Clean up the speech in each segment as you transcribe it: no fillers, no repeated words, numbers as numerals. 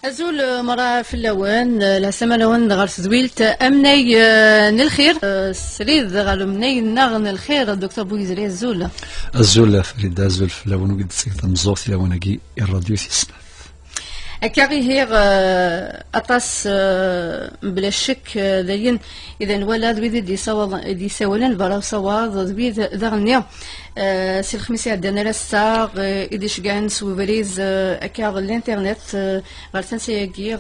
أزول مرة في اللوان لا سما لوان غير تزويلت أمني نالخير سريد غير مني نغن الخير الدكتور بويزري الزول فريدة الزول في اللوان وقد سيكت مزوف لوانكي الراديو تسمع أكاغي هيغ أطاس بلا شك داين إذا الولد ويدي دي سوالن برا صواد ذويد ذغنيا سي الخميس عندنا راسا إدي شكان سوي بريز أكاغ الانترنت غير تنسيكي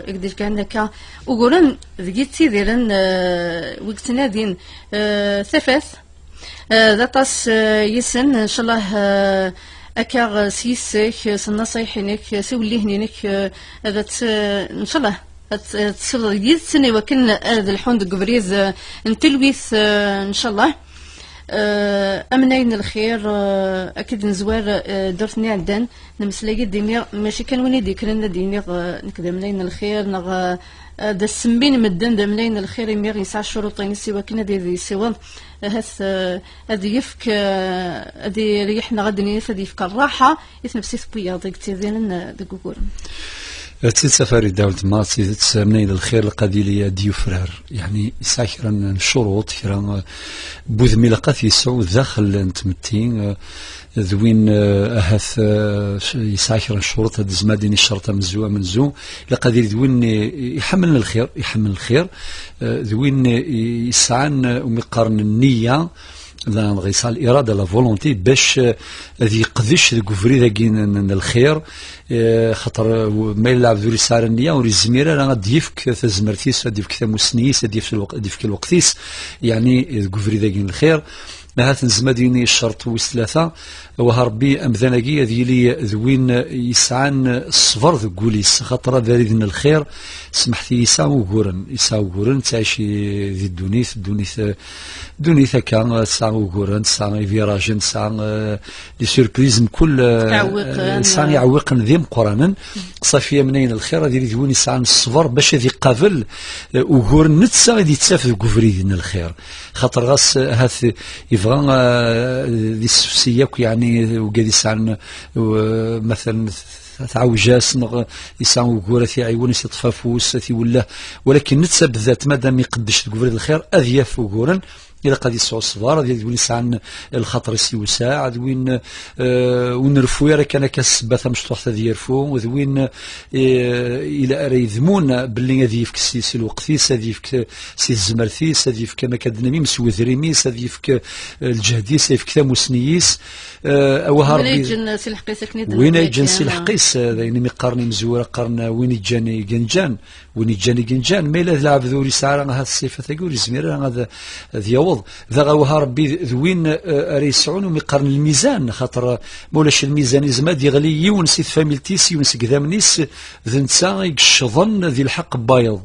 إدي شكان هكا وقولن ذكيتي ديرن وقتنا دين ثفاث ذا طاس يسن إن شاء الله أكاغ سيسك سنصيحينك سولي هنينك هذا إن شاء الله تصير جيد سنة وكن هذا الحوند قبريز نتلويث إن شاء الله أمنين الخير أكيد نزوار درتني عندن نمسلاقي ديني ماشي كان وين يديكرنا ديني نكذا منين الخير نغ دا السمبين مدن دا منين الخير يمير يسع شروطين سوا كنا دي سوا هث هذي يفك هذي ريحنا غدني فدي يفك الراحة يثنفسي ثبيا ضيق تيزين دقوقور تسيد سفاري دولة ما تسيد منين الخير القديلية ديوفرار يعني ساكرا شروط كرا بوذ ملقات يسعود داخل انتمتين ذوين أهث يساكر الشروط هاد زمادين الشرطة من زو لقدير ذوين يحمل الخير ذوين يسعان ومقارن النية ذا غيصال الإرادة لا فولونتي باش ذي يقدش ذي كفري ذاكين الخير خاطر ما يلعب ذو رسالة النية وري الزميرة راه غادي يفك تزمرتيس غادي يفك ثموسنيس غادي يفك الوقتيس يعني كفري ذاكين الخير هات نزمديني الشرط وثلاثة وهربي أمذناقي ذيلي ذوين يسعان الصفر ذو قوليس خاطر ذاريذن الخير سمحتي يساو غورن تعيش ذي الدونيث كان تساو غورن تساو فيراجن تساو لي سيربريز كل سان يعوقن ذيم قرانا صافيه منين الخير ذي ذوين يسعان الصفر باش ذي قابل وغورن نتسا غادي تسافر كفري ذن الخير خاطر غاس هاث يبغى ذي السفسية يعني وقاد يسعن مثلا تعوجاس يسعن وقورة في عيون يطفى فوس ولا ولكن نتسب ذات مادام يقدش تقول الخير أذياف وقورا إذا قد يسعو الصفار هذا يقول يسعن الخطر يساعد وين ونرفو راه كان كسبات مشطوح ذي يرفو وذوين إلى أرى يذمون باللي هذي يفك سي الوقتيس هذي يفك سي الزمرثيس هذي يفك مكادنمي مسوي ذريميس هذي يفك الجهديس يفك ثموسنيس أو هاربي وين يجن سي الحقيس يعني مقارني مزورة قارنا وين يجاني جنجان ما إلا لعب ذوري ساعة هذا الصفة تقول زمير هذا ذيوض ذا غوها ربي ذوين ريسعون ومقارن الميزان خاطر مولاش الميزان يزماد يغلي يونس فاميلتيس يونس قدامنيس ذنسا يقشظن ذي الحق بايض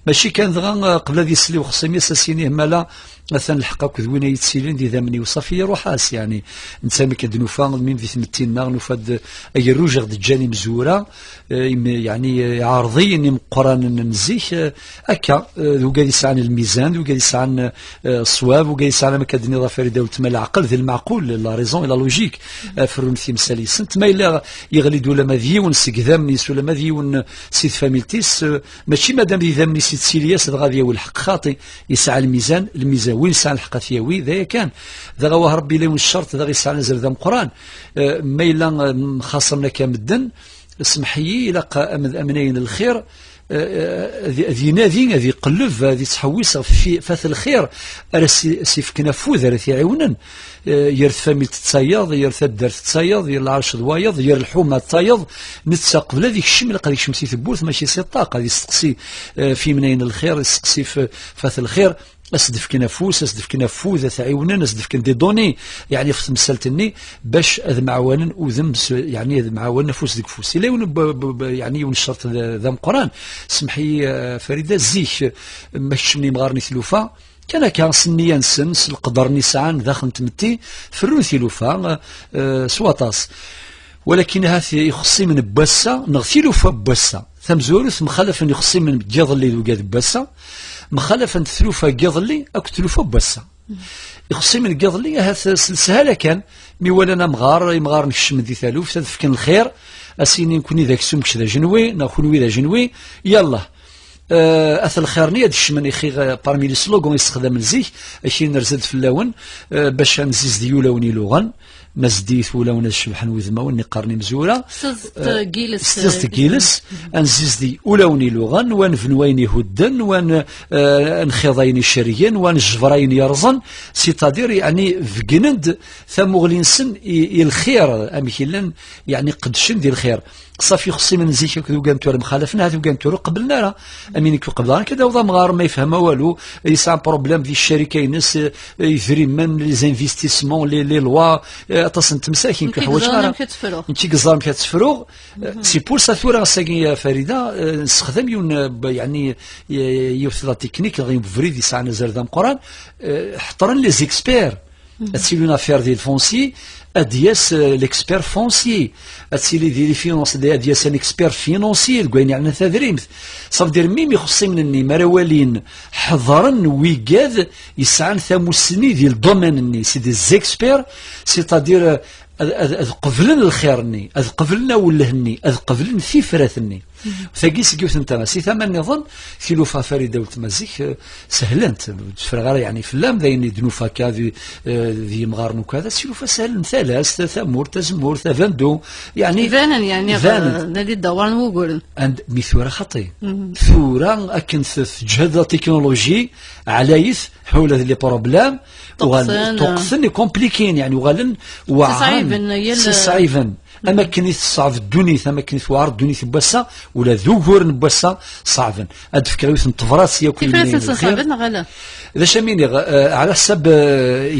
ماشي كان ذغا قبل ذي سلي وخصمي ساسينيه مالا مثلا الحقاك ذوين يتسيلين دي ذامني وصافيه روحاس يعني نسامي كدنوفا من في ثمتينا نوفاد اي الروج غد جاني مزوره يعني عارضين مقران نزيح هكا ذو قال يسعن الميزان ذو قال يسعن الصواب وقال يسعن مكادني ظفر دولة ما العقل ذي المعقول لا ريزون لا لوجيك فرون في مسالي سنت ما الا يغلي دولا ما ذيون سكذامنيس ولا ما ذيون سيد فاميلتيس ماشي مادام ذي ذامني سيد سيلياس غادي والحق خاطي يسعى الميزان وين سعى الحق ثياوي ذا كان ذا غواه ربي لهم الشرط ذا غيسعى نزل ذا قران ما الا خاصنا كمدن اسمحيي الى امنين الخير ذي نادي ذي قلب ذي تحويس في فاث الخير سيفك نفوذ راه يعاونن يرث فاميل تتصيد يرث الدار تتصيد ير العرش ضوايض ير الحومه تصيد نتساق بلا ذيك الشمل قال يشمسي في البورث ماشي سي الطاقه يستقسي في منين الخير يستقسي في فاث الخير أسدف كنافوس أسدف كنافوذ تعيونن أسدف كندي دوني يعني في مسالتني باش أذ معاونا وذم يعني أذ معاونا فوس ديك فوس إلا يعني ونشرط ذا القرآن سمحي فريدة زيك ماشي مني مغارني ثلوفا كان سنيا نسنس القدر نسعان داخل تمتي فرون ثلوفا سواطاس ولكن هذا يخصي من بوسا نغثيلو فبوسا ثم زورث مخالف يخصي من جاض اللي وقاد بوسا مخالفة ثلوفة قضلي أو ثلوفة بوسا يخصي من قضلي هذا سهلة كان مي ولا مغار نكشم ذي ثالوف تذفكن الخير اسيني نكوني ذاك سمك ذا جنوي ناخذ ذا جنوي يلا اثل الخيرني هاد الشمن خي بارمي لي سلوغون يستخدم الزيك اشي نرزد في اللون باش نزيز ديولوني لغن مزديث ولا ونشبحن وذما ونقارني مزوره ستزت جيلس انزيز دي ولوني لغن ونفنويني هدن ون نخيضيني شريين ونجفرين يرزن سيتادير يعني فقنند ثمغلين سن الخير امثلا يعني قدشن ديال الخير صافي خصي من زيك كذو كانتو مخالفنا هذو كانتو قبلنا راه امين كو قبلنا كذا وضا مغار ما يفهم والو يسعى بروبليم في الشركه ينس يفري من لي زانفيستيسمون لي لوا تصن تمساكين كحوايج راه انت قزام كتفروغ سي بور سا ثورا ساكي فريده نستخدم يعني يوث تكنيك غير فريد يسعى نزل ذا قران حطرن لي زيكسبير تسيلونا فير ديال فونسي ادياس ليكسبير فونسي اتسيلي ديال فينونس ادياس ان اكسبير فينونسي الكوين يعني تدريمت صاف دير ميم يخصي من الني مراولين حضرن ويكاد يسعن ثموسني ديال الدومين سي دي زيكسبير سيتادير اذ قبلن الخيرني اذ قبلنا ولهني اذ قبلن في فراثني ثاقي سكيوث انت سي ثمن نظن ثلوفا فريده وتمزيك سهلنت تفرغ يعني في اللام ذاين دنوفا كذا ذي مغارن وكذا سلوفا سهل ثلاث ثمور تزمور ثفندو يعني فانا يعني هذه الدوران وقول عند مثورة خطي ثورة اكن تجهد التكنولوجي عليث حول هذه لي بروبلام وغالن كومبليكين يعني وغالن وعان صعيبا اما كنيث صعب الدنيا اما كنيث وعرض الدنيا بوسا ولا ذوبور بوسا صعبا هاد فكره نتفراس ياكل كيفاش صعبنا غلا اذا شاميني على حسب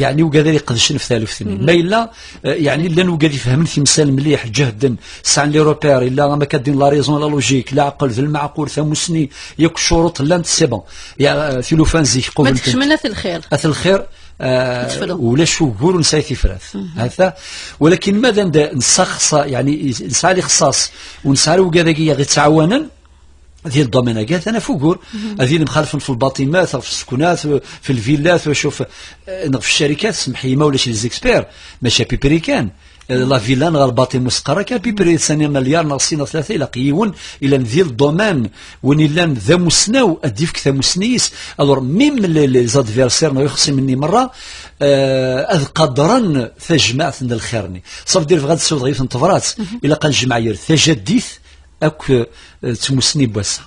يعني وكذا يقدشن في ثالث سنين ما الا يعني لا وكذا يفهمن في مثال مليح جهدا سان لي روبير الا ما كدين لا ريزون لا لوجيك لا عقل ذا المعقول ثمسني ياك الشروط لا سي بون يا ثلوفان زيك قبل ما تكشمنا في الخير الخير ولا شهور ونساي في فراث هذا ولكن ماذا نسخص يعني نسعى لي خصاص ونسعى وكذا غير تعاونا هذه الضمانه قالت انا فوقور هذه اللي مخالفين في الباطمات في السكنات في الفيلات وشوف في الشركات سمحي ما ولاش لي زيكسبير ماشي بيبريكان لا فيلا نغ الباطي مسقرة كان بيبري ثانية مليار ناقصين ثلاثة إلى قيون إلى ذي الدومان وين إلا ذا مسناو أديفك ذا مسنيس ألور ميم لي زادفيرسير ما يخصي مني مرة أذ قدرا ثجمع ثند الخيرني صاف دير في غاد السود غير نتفرات إلا قال جمعير ثجديث أك تمسني بواسا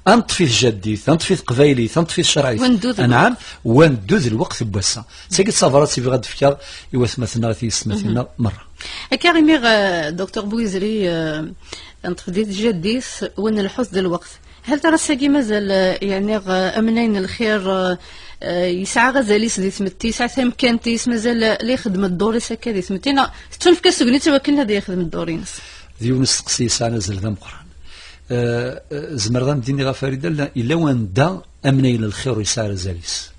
انطفي جديث انطفي قبايلي انطفي شرعي نعم وندوذ الوقت بواسا ساكت صافرات في غاد فكار يوثمثنا في سمثنا مره كاريمير دكتور بويزري انطفي جديث وان الحسن الوقت هل ترى ساقي مازال يعني امنين الخير يسعى غزاليس دي ثمتي يسعى ثم كانتيس مازال لي يخدم الدور ساكا دي ثمتينا تنفك سكني توكلنا دي يخدم الدورين ديونس تقسي ساعه نزل ذا مقران زمرضان ديني غفاريدا الا وان دا امنين الخير يسعى غزاليس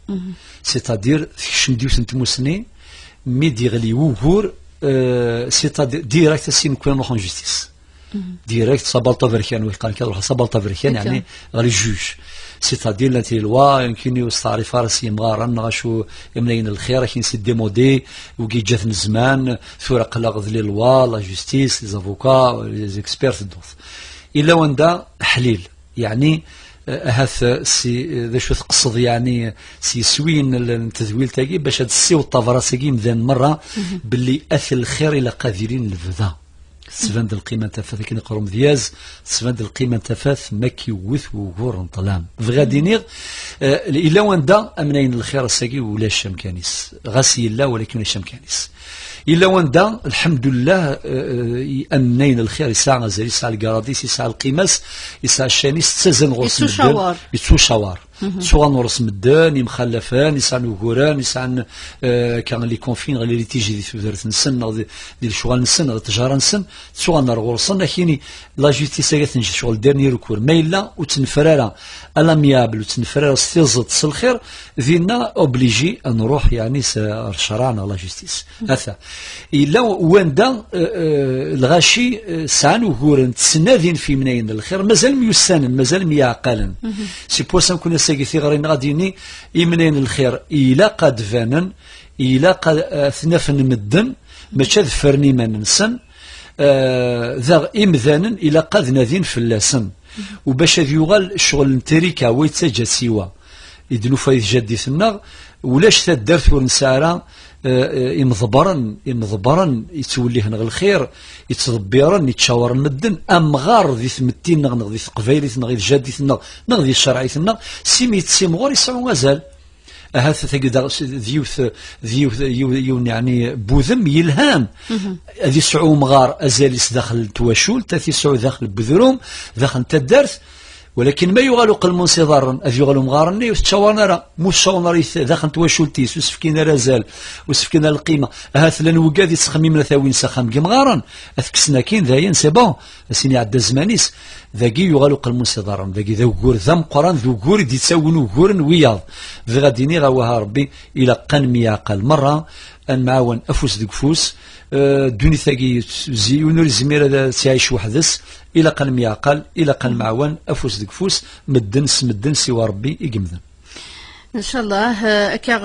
سيتادير شنديو سنتموسني مي ديغلي وغور سيتادير ديريكت سين كون نروح جوستيس ديريكت صبالطا فريكان ويقال كنروح صبالطا فريكان يعني غالي جوج سيتادير لاتي لوا يمكن يستعرف فارسي مغارن غاشو يمنين الخير كاين سي ديمودي وكي جات الزمان ثورة قلاغ لي لوا لا جوستيس لي زافوكا لي زيكسبيرت دوث الا وندا حليل يعني هاث سي ذا شو تقصد يعني سي سوين التذويل تاعي باش هاد السي والطافره تاعي مذان مره باللي اثل الخير الى قادرين الفذا تسفند القيمه تفاث كي نقرو مذياز تسفند القيمه تفاث ما كيوث وغور نطلام فغادي نيغ الا وندا امنين الخير الساقي ولا الشمكانيس غاسي لا ولكن الشمكانيس إلا وندا الحمد لله أمنين الخير يسعى غزالي يسعى القراديس يسعى القيماس يسعى الشانيس تزن غرس مدان يتسو شوار سواء نورس مدان يمخلفان يسعى نوغوران يسعى كان لي كونفين غير اللي تيجي في وزارة نسن ديال الشغل نسن التجارة نسن سواء نار غرسن لكن لا جيستيس تنجي شغل ديرني ركور ما إلا وتنفرارا الاميابل وتنفرارا ستيزت الخير ذينا اوبليجي نروح يعني شرعنا لا جيستيس هذا إلا وندا الغاشي سان وغورن تسنادين في منين الخير مازال ميسانن مازال ميعقلن سي بوسا كنا ساقي ثغرين غاديني يمنين الخير إلا قد فانن إلا قد ثنفن مدن ماشي ذفرني ما ننسن ذا إمذانا إلى قد نادين في اللسن وباش يغال شغل تريكا ويتسجد سوا يدنو فايد جديثنا ولاش تدرت ونسارا إمضبرا يتوليه نغ الخير يتضبيرا يتشاور المدن غار ذي ثمتين نغ ذي قبايلتنا غي جديثنا نغ ذي شرعيتنا سيمي تسيم غور يسعو مازال هذا تجد ذيوث يعني بوذم يلهام هذه سعو مغار أزاليس داخل تواشول تاثي سعو داخل بذروم داخل تدرث ولكن ما يغالو قلمون صدارا أذ يغالو مغارني وتشاورنا موشاورنا داخل تواشولتيس وسفكينا رازال وسفكينا القيمة هاث لن وقاد يتسخميم لثاوين سخام مغارا أثكسنا كين ذاين سي بون سيني عدا زمانيس ذاكي يغالو قلمون صدارا ذاكي ذا وقور ذا مقران ذو وقور دي تساون وقور وياض ذا غاديني غاوها ربي إلى قن مياقل مرة أن معاون أفوس ديك فوس دوني ثاقي زيونور زميرة تعيش وحدث إلى قل مياقل إلى قل معاون أفوس ديك فوس مدن سوى ربي يقمذن إن شاء الله أكاغ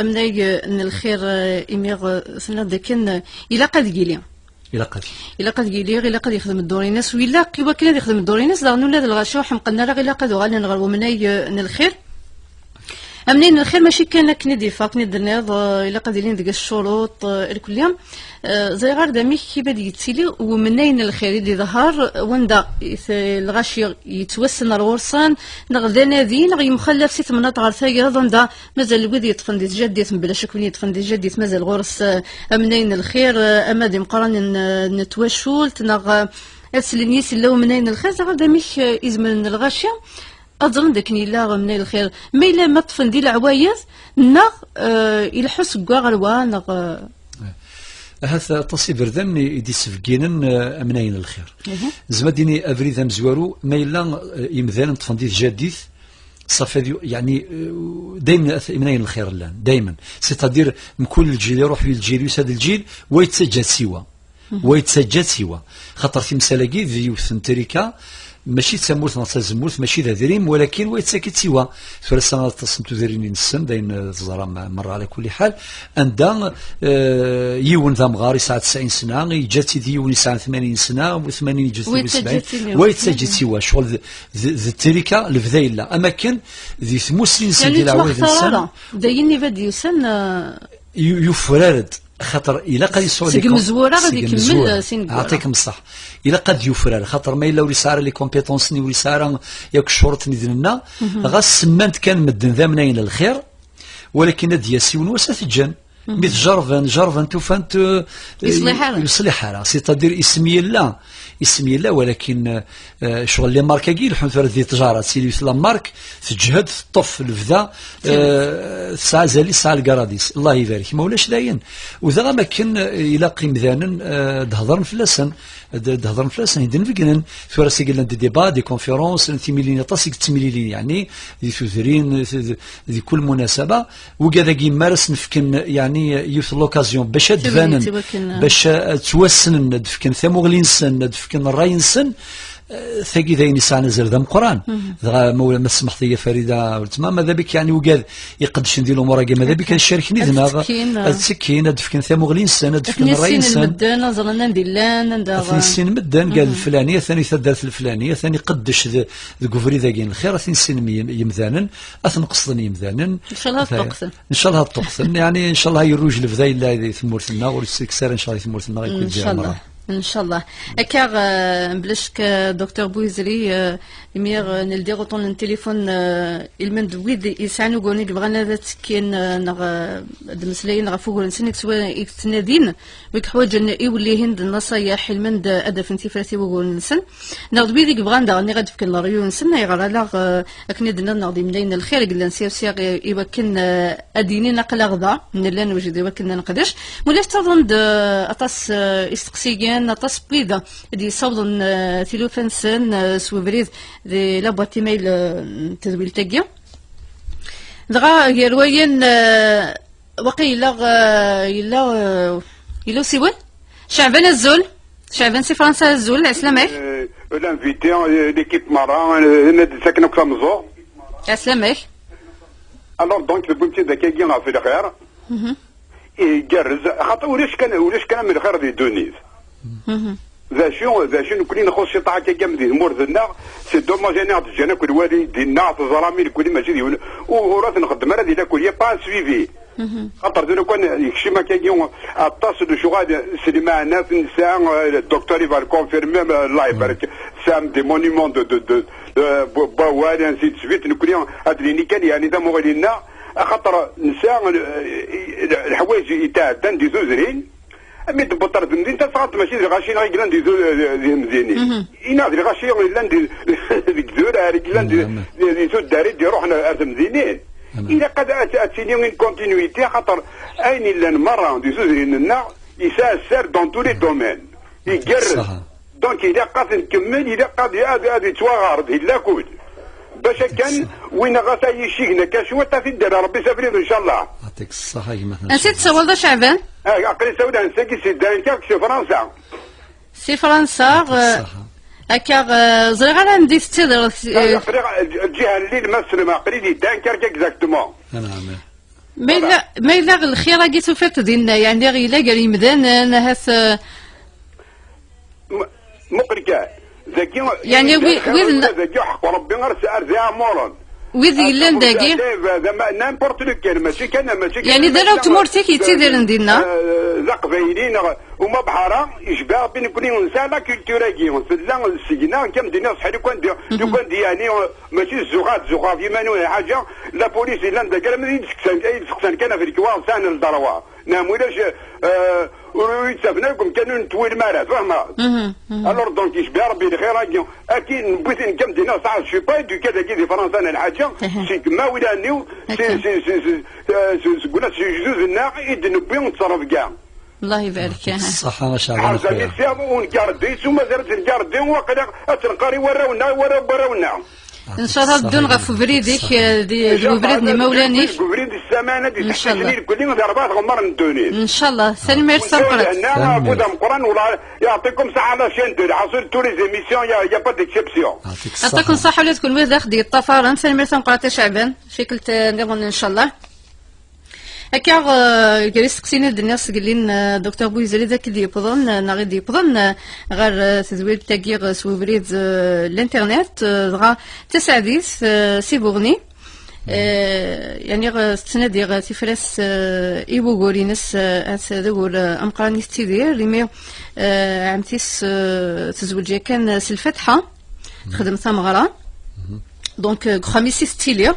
أمني أن الخير إميغ ثنا دكن إلى قد قيلي إلى قد يخدم الدوريناس وإلا كيوا كلا يخدم الدوريناس لا نولاد الغاشو حمقنا راه إلا قد وغالي نغرو مني أن الخير أمنين الخير ماشي كان كندي فاق ندرناض إلا قادرين ديك الشروط الكلية زي غير دامي كي بدا يتسيلي ومنين الخير يدي ظهر وندا الغاشي يتوسن الورصان نغدا نادي نغي مخلف سيت مناط غير ثايا وندا مازال الويد يطفن دي جديت بلا شك يطفن دي جديت مازال غورس أمنين الخير أمادي مقرن نتواشول تنغ أسلنيس لو منين الخير زي غير دامي إزمن الغاشي أظن داكني لا من الخير ما إلا ما طفن دي العوايز نغ إلى حس كواغروا نغ هذا تصيب بردن يدي سفقينن أمنين الخير زمديني أفريد مزوارو ما إلا يمذان طفن دي جديث صافي يعني دائما أمنين الخير لان دائما سيتادير من كل الجيل يروح في الجيل يساد الجيل ويتسجد سوا خاطر في مسالاكي ذي وثنتريكا ماشي تسمورت نص زمورت ماشي ذا دريم ولكن ويتساكت سوا فرسنا تصمت ذريني نسن داين تزرى مرة على كل حال عندها يون ذا مغاري ساعة 90 سنة جاتي يون ساعة 80 سنة و80 جاتي 70 ويتساكت سوا شغل ذي التركة الفذايلة أما كان ذي ثموسين سن ديال عواد السن دايني فادي يسن يفرارد خاطر إلا قد يسوى لكم مزورة غادي يكمل سين أعطيكم الصح إلا قد يفرر خاطر ما إلا وريسارة لي كومبيتونسني وريسارة ياك الشروط نديرنا غا السمانت كان مدن ذا منين الخير ولكن هاد ياسيون وسات الجن مثل جرفان توفانت يصلحها سيتادير اسمي الله ولكن شغل لي ماركا كي حنت ذي تجاره سيلي لا مارك تجهد تطف الفذا ساعه زالي ساعه الكراديس الله يبارك ما ولاش داين وذا ما كان يلاقي مذانا دهضرن فلاسن يدن فيكنن ثوراسي قلنا دي ديبا دي كونفيرونس نتيميلين طاسيك تميلين يعني ذي ثوثرين ذي كل مناسبه وكذا كي مارس نفكن يعني يوث لوكازيون باش تبانن باش توسن دفكن ثموغلينسن دفكن الراينسن ثقي ذا نسان زر ذا مقران ذا مولا ما سمحت لي فريده تما ماذا بك يعني وقال يقدش ندير الامور ماذا بك نشاركني ذنا السكين دفكن ثموغلين سنه دفكن الرئيس سن مدان زرنا نديلان ندير سن مدان قال الفلانيه ثاني ثدرت الفلانيه ثاني قدش ذا كفري ذا كاين الخير ثاني سن يمذانا اثنقصن يمذانا ان شاء الله تقصن ان شاء الله تقصن يعني ان شاء الله يروج الفذاي الله ثمورتنا ويكسر ان شاء الله ثمورتنا يكون ديال ان شاء الله اكار بلشك دكتور بويزري يمير نلدي غطون التليفون المند ويد يسعنو قوني بغانا ذات كاين نغ دمسلين نغ فوق نسنك سوا يتنادين ويك حوايج يولي هند النصايح المند ادف انتي فراتي وقول نسن نغ بيديك بغانا ني غاد فكن الريون نسن يغرا لا اكني دنا نغدي ملاين الخير قلنا نسير سياق يوكن اديني نقل غدا من اللي نوجد يوكن نقدش ولاش تظن اطاس استقسيان نطاس بيضا دي صوضن تيلوفنسن سوبريد دي لابواتي ميل تدويل تاقيا دغا يروين وقيلا يلا سيوان شعبان الزول شعبان سي فرنسا الزول عسلامك لانفيتي ليكيب مارا نادي ساكنه في مزور عسلامك الوغ دونك بومتي داكا كينا في الخير يجرز خاطر ولاش كان من الخير دي دونيز ذا شنو كلنا نخص شي طاعه كامل ديال مورثنا سي دوماج انا تجينا كل والدينا تزرامي كل ماشي ديال وراث نخدم انا ديال كل با سويفي خاطر دينا كون يكشي ما كاين اطاس دو شغال سي معنا في النساء الدكتور يفا كونفيرمي الله يبارك سام دي مونيمون دو باوال انسي سويت كل هاد كان يعني دا مغالينا خاطر نساء الحوايج يتعدان دي زوزرين أمي تبطر تمدين تسقط ماشي غاشي غير دي مزيانين إنا دي غاشي غير دي الجزر غير دي سود داري دي روحنا أرض مزيانين إلا قد أتسيني من كونتينيويتي خاطر أين إلا مرة دي زوزرين لنا يسار دون تو لي دومين يقرر دونك إلا قاد نكمل إلا قاد هذه تواغرد إلا كود باش كان وين غاتا يشيكنا كاشوا تافي دار ربي سافرين ان شاء الله. يعطيك الصحة مثلا. نسيت سوالد شعبان؟ عقلي سودا نساكي سي دارينكا في فرنسا. سي فرنسا هكا زريغ على ندي تستدر الجهة اللي المسلمة عقلي دانكيرك اكزاكتومون. نعم. ما إلا الخير كي سوفيت ديالنا يعني غير إلا قال يمدان نهاس مقركا يعني وين ذاكي حق ربي ارزاع مورن ويذ يلان داكي نامبورت لو كان ماشي يعني دراو تمورتيك يتيدير ندينا زقبايلين وما بحارة يشبه بين كل انسان لا كولتوراكي سلا السجنان كم دينا صحي لو كان دي يعني ماشي الزغات يمانو حاجه لا بوليس الا ندير ما يدسكسان كان في الكوار سان الضروا نعم ولاش ويتسافنا لكم كانوا نتوي المراه فاهمه الور دونك يشبه ربي الخير اكيد بغيت نكم دينا صح شي با دو كذا كي فرنسا انا الحاجه سي ما ولانيو سي قلنا سي جوج الناع يدنبي ونتصرف كاع الله يبارك الصحة ما شاء الله عاوتاني سيام ونكاردي ثم زرت نكاردي وقيلا تنقاري وراونا ان شاء الله بدون غف بريدك دي بريدني مولانيك بريد السمانه دي تحتاجني كلنا ضربات غمر ندوني ان شاء الله ثاني ما يرسل هنا قدام القران ولا يعطيكم صحه على شين دو عصير تو لي زيميسيون يا با ديكسيبسيون يعطيكم الصحه ولا تكون وياه داخل ديال الطفران ثاني ما يرسل قرات شعبان شكل نظن ان شاء الله هكا جالس تكسيني الناس قالين دكتور بويزري ذاك اللي يبضن ناغي يبضن غير تزويد تاكيغ سوبريد الانترنت غا تسعديس سيبوغني يعني تنادي تفرس ايبوغورينس دور امقراني تيدير لمي عمتيس تزوج كان الفتحه خدم ثمغره دونك خميسي ستيلير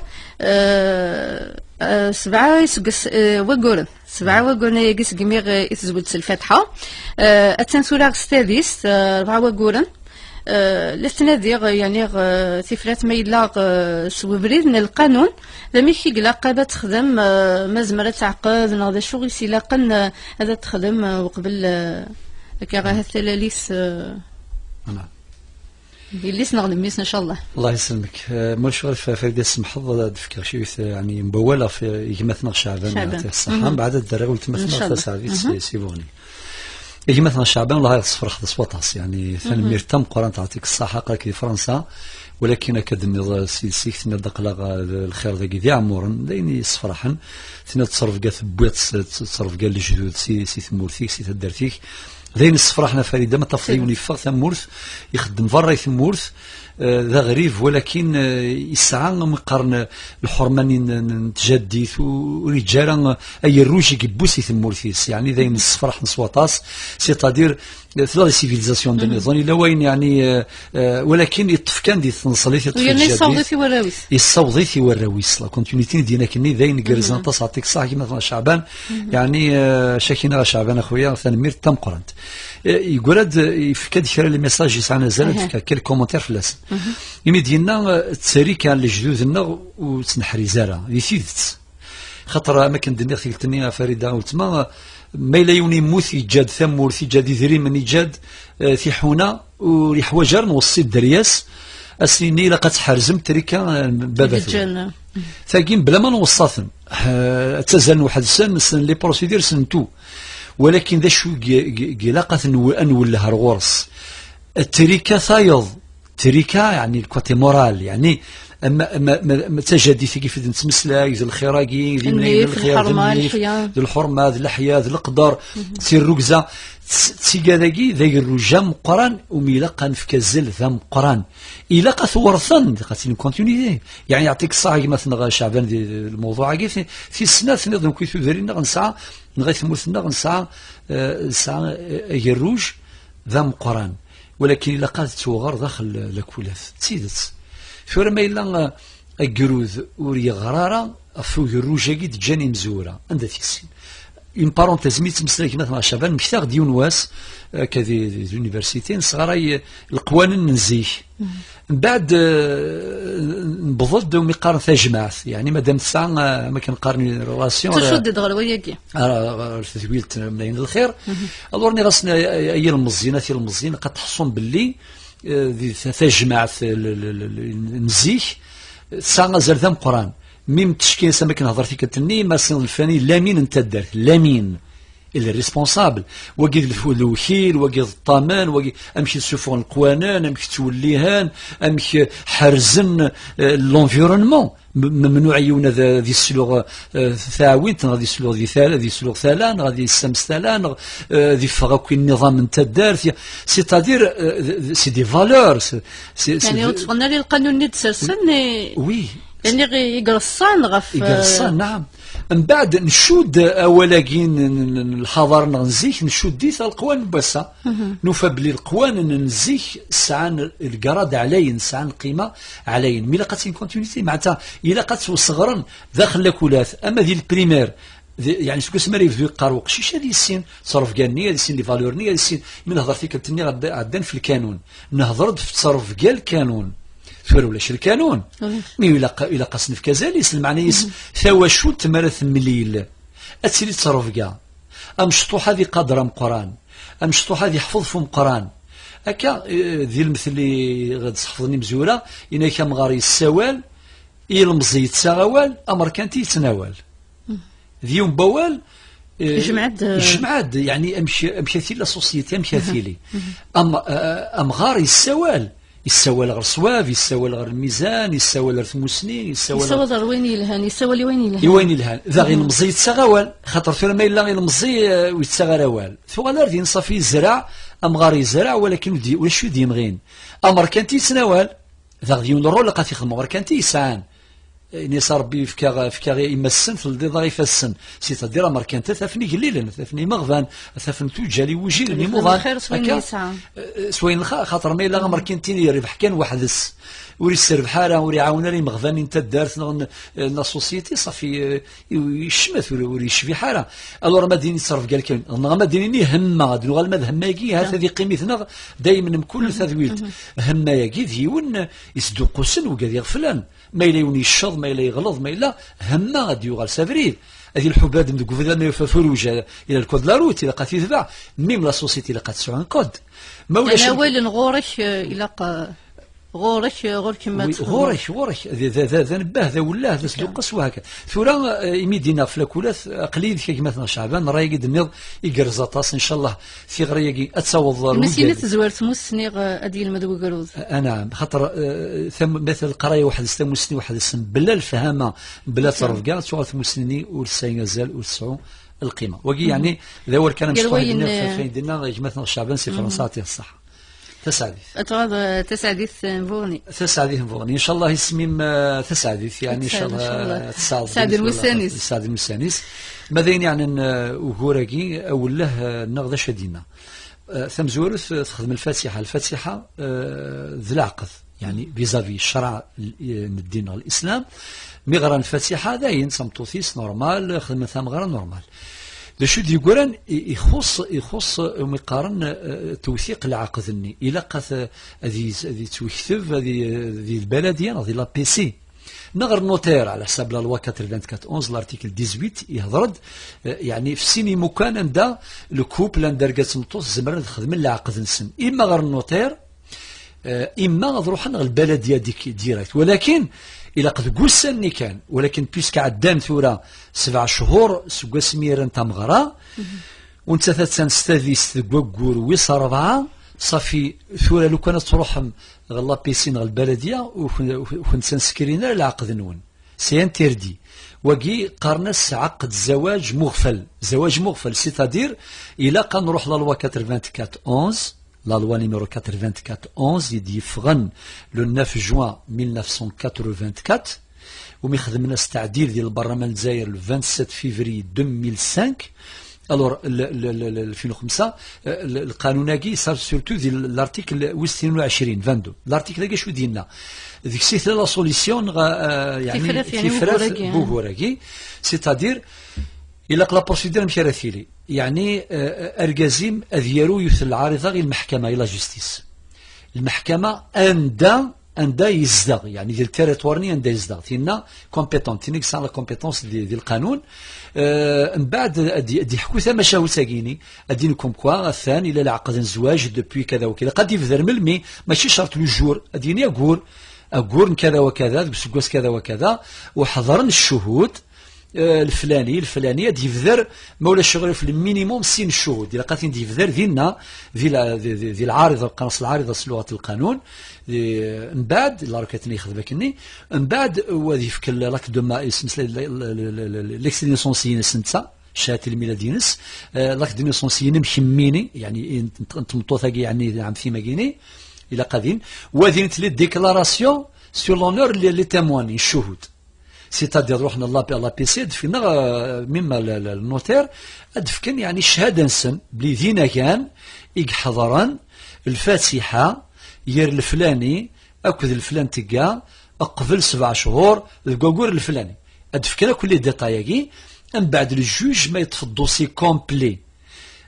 سبعة يسقس وقورن يقس جميع يتزوج الفتحة التنسولاغ ستاديس ربعة وقورن لتنادي يعني تفرات ما يلاغ سوبريد من القانون لما يلا قابة تخدم ما زمرة تعقد هذا الشغل يسيلاقن هذا تخدم وقبل كاغا الثلاليث الليس نخدم ميس ان شاء الله. الله يسلمك. مش غير فريدة السمحض دفكر شي يعني مبوله في يجمثنا شعبان يعطيه الصحه بعد الدراري ولتمثلنا في سيفوني يجمثنا شعبان الله يصفر خذ صوتاس يعني ثاني ميرتم قران تعطيك الصحه قالك في فرنسا ولكن اكاد سيكت ندق الخير ذاك ذي عمورن دايني صفرحن ثنا تصرف كاع ثبوات تصرف كاع الجدود سي ثمورتيك سي تدرتيك ذين الصفراحنا فريدة ما تفضيوني فغ ثمورث يخدم فرا ثمورث ذا غريب ولكن يسعى مقارن الحرماني نتجديث ورجالا اي الروج يكبوسي ثمورثيس يعني ذين الصفراح نصوطاس سيتادير ثلاث سيفيليزاسيون دو نظام الا وين يعني ولكن يطف كان دي تنصليث يعني يصوضيثي والراويس يصوضيثي والراويس لا كونتينيتي ديالنا كني ذين كريزانتا صاتيك صح كيما شعبان يعني شاكينا شعبان اخويا ثاني مير تم قرنت يقول هاد يفكاد كرا لي ميساج يسعنا زال فكا كل كومونتير فلاس يمي ديالنا تساري كان لجدودنا وتنحري زارا يثيث خاطر ما كندير ثيلتني فريده وتما ما إلا يوني موث يجاد ثمورث يجاد يذري من يجاد في حونا وريحوجر نوصي الدرياس السنين لقد حرزم تريكا بابا ثاقين بلا ما نوصاثن تزال واحد سن لي بروسيدير سنتو ولكن ذا شو قلاقة نولها الغرس التريكا ثايض تريكا يعني الكوتي مورال يعني اما تجدي كيف نتمسلاك ذي الخراقي ذي منين الخير ذي الحرمه ذي اللحيه ذي القدر سير ركزه تيكاداكي ذاك الرجا مقران وميلاقا نفكازل ذا مقران إلا ثورثن قاتل كونتينيتي يعني يعطيك الصحة كما ثنا شعبان الموضوع كيف في السنة ثنا كي تدرينا غنسعى نغاية ثمورثنا غنسعى الروج ذا مقران ولكن إلا قاد توغر داخل لاكولاث تسيدت فورما إلا الجروذ وري غرارة فوق الروجاكي تجاني مزورة عندها تيسين اون بارونتيز مي تمسلاك مثلا شبان مكتاغ ديون واس كذي زونيفرسيتي صغار القوانين نزيه من بعد نبضد ومي قارن تجمعت يعني مادام الساعه ما كنقارن ريلاسيون تشدد غلوياكي تثويلت ملايين الخير الورني غاسنا هي المزينه هي المزينه كتحصن باللي تجمعت نزيه الساعه زال ذا قران ميم تشكين سمك نهضر في كتني ما سن الفاني لامين انت دار لامين اللي ريسبونسابل وقيد الوكيل وقيد الطامان وقيد امشي تشوفون القوانين امشي توليهان امشي حرزن لونفيرونمون ممنوع يونا ذي السلوغ ثاوين غادي السلوغ ذي سلوغ ثالان غادي السمس ثالان ذي فغاكي النظام انت دار سيتادير سي دي فالور يعني وصلنا للقانون نتسرسن وي يعني يقرصان يقرصان نعم من بعد نشود اولاكين الحضاره نزيك نشود ديث القوان بس نوفى بلي القوان نزيك سعان القراد علين سعان القيمه علين مي لقات كونتينيتي معناتها الا قات صغرا داخل لاكولات اما ديال البريمير يعني شكون سماري يبدو يقارو قشيش هذه السين تصرف كانيه هذه السين لي فالورني هذه السين من نهضر فيك التني عدان في القانون نهضر في التصرف كاع القانون ولاش القانون مي إلا قصن في كازاليس المعنى ثواشو تمارث مليل أتسيلي تصرف كاع أمشطوح هذه قادرة مقران أمشطوح هذه حفظ في مقران هكا ذي المثل اللي غاد تحفظني مزورة إنا كا مغاري السوال يلمزي يتساوال أمر كانتي يتناول ذي يوم بوال جمعاد يعني أمشي ثيلي لا سوسيتي أمشي ثيلي أمغاري السوال يسوى غير صواب يسوى غير الميزان يسوى غير ثموسنين يسوى غير وين يلهان يسوى لي وين يلهان ذا غير المزي يتساغوال خاطر فيما ما الا غير المزي ويتساغ روال ثوالر دي نصافي يزرع ام غار يزرع ولكن واش يديمغين امر كانتي يتناول ذا غير الرول اللي قات يخدم امر كانتي يسعان نيس ربي فكا إما السن في الدي ضعيف السن سيتادير امر كانت ثافني قليلا ثافني مغفان ثافن توجالي وجيل مضان خير سوين سوين خاطر ما الا امر كنتيني يربح كان وحدس وري السربح حاله وري عاونا لي مغفان انت دارت لا سوسيتي صافي يشمث وري يشفي حاله الور ما ديني تصرف قال كان ما ديني همه غادي غال ما هماكي هذه قيمتنا دائما مكل تذويلت هماكي ديون يسدو قسن وقال يغفلان ما إلا يوني الشظ ما إلا يغلظ ما إلا هما غادي يغال سافريد هذه الحباد من الكوفيدان فروجة إلى الكود لاروت إلى قات يتباع ميم لا سوسيتي إلى قات تسعون كود ما ولاش أنا ويل غورك إلى غورك ما غورك ذا نباه ذا ولا ذا سلوقس وهكا ثورا يميدينا في لاكولاث قليل كي مثلا شعبان راهي قد النض يقرز طاس ان شاء الله في غريقي اتسوض المسينة زوارت موسني ادي المدو قروز انا خاطر ثم مثل قرايه واحد استمسني واحد اسم بلا الفهامه بلا تصرف كاع تشوف مسني ورساين غزال ورسعو القيمه وكي يعني ذا هو كان مش فين دينا مثلا شعبان سي فرنسا تاع الصح تسعديث نفوني ان شاء الله اسميم تسعديث يعني ان شاء الله تسعد المسانيس ماذا يعني وهوراكي اول له نغدا شدينا ثم زورث تخدم الفاتحه ذي العقد يعني فيزافي الشرع الدين الاسلام مغرى الفاتحه داين سمطوثيس نورمال خدمه ثم غير نورمال لشو دي يقولن يخص مقارن توثيق العقد الني إلا قاث هذه توكتب هذه البلدية هذه لا بي سي نغر نوتير على حساب لا لوا 424 لارتيكل 18 يهضرد يعني في سيني مكان دا لو كوبل اندرجات مطوس زمرن خدم العقد نسن اما غير النوتير اما غروح نغ البلدية ديك ديريكت ولكن إلا قد قسني كان ولكن بيسك عدان ثورة 7 شهور سوا سميرا تمغرا وانت ثلاث سنستاذيس تقوقور ويص 4 صافي ثورة لو كانت تروح غلا بيسين غا البلدية وكنت سنسكرينا العقد نون سي انتردي وكي قارنس عقد زواج مغفل سيتادير إلا كان نروح لا لوا 84 لا لوا نيميرو 84 يدي فغن لو 9 جوان 1984 ومي خدمنا تعديل ديال البرلمان الجزائر لو 27 فيفري 2005 الور 2005 القانون صار سورتو ديال لارتيكل 22 لارتيكل هاكي شو ديالنا ديك سيت لا سوليسيون يعني تفراث بوغوراكي سيتادير الا لا بروسيدور مشارثيلي يعني ارجازيم اذيرو يثل العارضه غير المحكمه الى جوستيس المحكمه اندا يزدغ يعني ديال التيريتوارني اندا يزدغ تينا كومبيتون تينيك سان لا كومبيتونس ديال القانون من بعد دي حكو ثما شاو ساكيني ادين كوم كوا الثاني الى العقد الزواج دوبوي كذا وكذا قد يفذر ملمي ماشي شرط لو جور اديني اقول كذا وكذا بسكوس كذا وكذا وحضرن الشهود الفلاني يفذر مولا الشغل في المينيموم سين الشهود إلا قاتين يفذر ديالنا ذي العارضة القناص العارضة لغة القانون من بعد لا ركاتني يخدمكني من بعد وظيفك لاك دوما اسم ليكسينيسونسيين سنتا شهادة الميلادينس لاك دينيسونسيين مشميني يعني تمطوثاكي يعني عام في ماكيني إلا قادين وذينت لي ديكلاراسيون سور لونور لي تيمواني الشهود سيتادير روحنا لا بي سي دفنا مما النوتير ادفكن يعني الشهاده نسن بلي ذينا كان يحضرن الفاتحه ير الفلاني اكد الفلان تيكا قبل 7 شهور الكوكور الفلاني ادفكنا كل ديتاياكي من بعد الجوج ما يتفضوسي كومبلي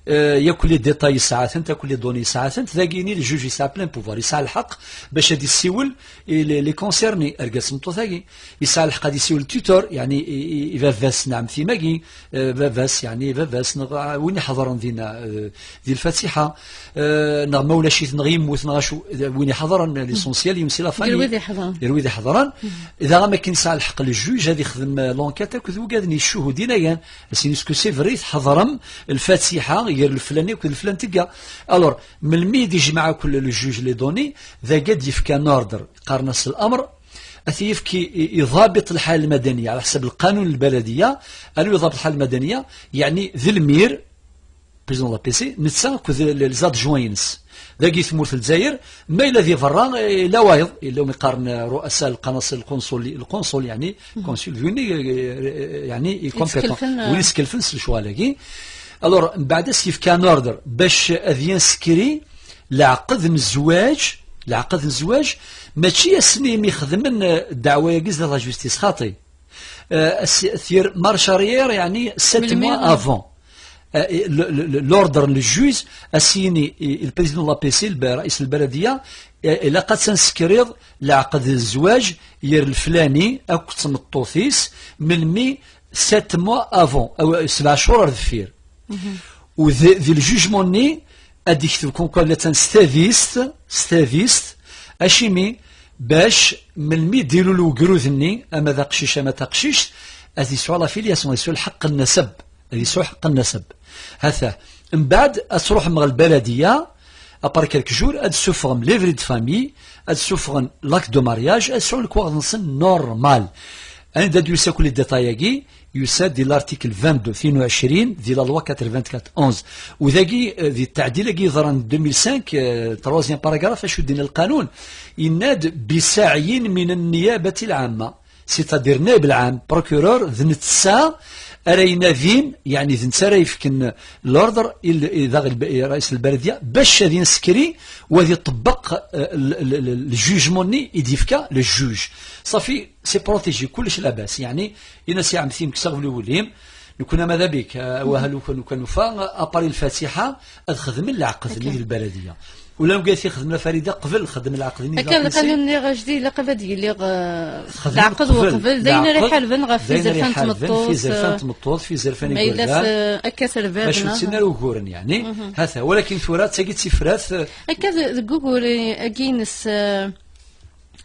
ياكل لي ديتاي ساعات انت كل دوني ساعات انت ذاكيني الجوج يسعى بلان بوفوار يسعى الحق باش هادي السيول لي كونسيرني اركاس مطو ثاكي يسعى الحق هادي السيول تيتور يعني فافاس نعم في ماكي فافاس يعني فافاس وين يحضرون دينا ديال الفاتحه نغ ولا شي نغ يموت نغ شو وين يحضرون ليسونسيال يمسي لا فامي يروي يحضرون اذا ما كاين يسعى الحق للجوج هادي يخدم لونكات كذو قادني الشهود دينا سي نسكو سي فري حضرم الفاتحه غير الفلاني وكل الفلان تلقى الور من الميد يجمع كل الجوج لي دوني ذا قد يفكى نوردر قارنس الامر اثي يفكي يضابط الحاله المدنيه على حسب القانون البلديه انو يضابط الحاله المدنيه يعني ذي المير بريزون لا بي سي نتسا كذ زاد جوينس ذاك ثمورت الجزائر ما الى ذي فرا لا وايض الا يقارن رؤساء القناصل القنصل يعني كونسول يعني كومبيتون ويسكلفن الشوالاكي الور من بعد سيف كان اوردر باش اذين سكري العقد الزواج ماشي اسمي يخدمن الدعوه يجز لا جوستيس خاطي ثير مارشاريير يعني 7 موا افون لوردر للجوز اسيني البريزيدون لا بي سي رئيس البلديه الا قد تنسكريض العقد الزواج ير الفلاني او تمطوثيس من 7 موا افون او 7 شهور ذفير وذي الجوجمون ني ادي يكتب كون لا ستافيست اشيمي باش من مي ديروا له كروذني اما ذا قشيش اما تقشيش ادي سوا لا فيلياسيون سوا حق النسب ادي سوا حق النسب هذا من بعد تروح مع البلديه ابار كالك جور اد سوفرم ليفري دو فامي اد سوفرم لاك دو مارياج اد سو الكوار نصن نورمال انا دادو يساكل لي ديتاياكي يساد دي لارتيكل 22 دي لا لوا 84 وذاكي ذي التعديل كي ظهر 2005 تروازيام باراغراف اش دينا القانون يناد بسعي من النيابه العامه سيتادير نائب العام بروكورور ذنتسا ارينا ذين يعني ذن يفكن لوردر اذا رئيس البلديه باش غادي نسكري وغادي يطبق الجوجموني يديفكا للجوج صافي سي بروتيجي كلش لاباس يعني انا سي عم ثيم كسغ وليم نكون ماذا بك وهل كانوا فا اباري الفاتحه ادخذ من العقد ديال البلديه ولا قالت يخدم فريده قبل خدم العقد ني كان قانون غاجدي لقب ديال العقد وقبل داينا ريحه البن غا في زرفان تمطوط في زرفان تمطوط في زرفان يقول لا اكثر باب باش تسنى وغورن يعني هذا ولكن ثورات تاكي تسفرات هكا جوجل اكينس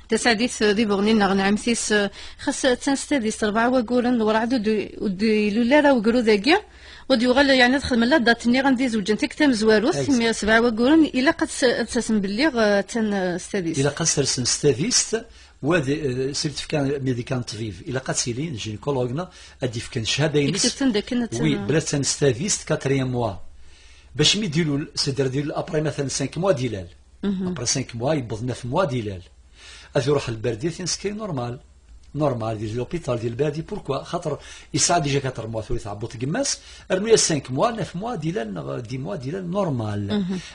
تسعديث دي بغنينا غنعمثيس خاص تنستديس 4 وقولن ورعد ودي لولا وقرو ذاكيا ودي يغال يعني تخدم لا داتني غندي زوجين تكتم زواروث 107 وقولن إلا قد تساسم باللي تنستديس إلا قد ترسم ستاديست وادي سيرت كان ميديكان طبيب إلا قد سيلين جينيكولوجنا أدي فكان شهادة ينس وي بلا تنستاديست 4 موا باش مي ديروا سيدر ديال ابري مثلا 5 موا ديلال ابري 5 موا يبض 9 موا ديلال اذ يروح البردي تنسكي نورمال ديال لوبيتال ديال البادي بوركوا خاطر يساعد ديجا 4 موا ثلاث عبوط كماس ارمي 5 موا 9 موا ديلال 10 موا ديلال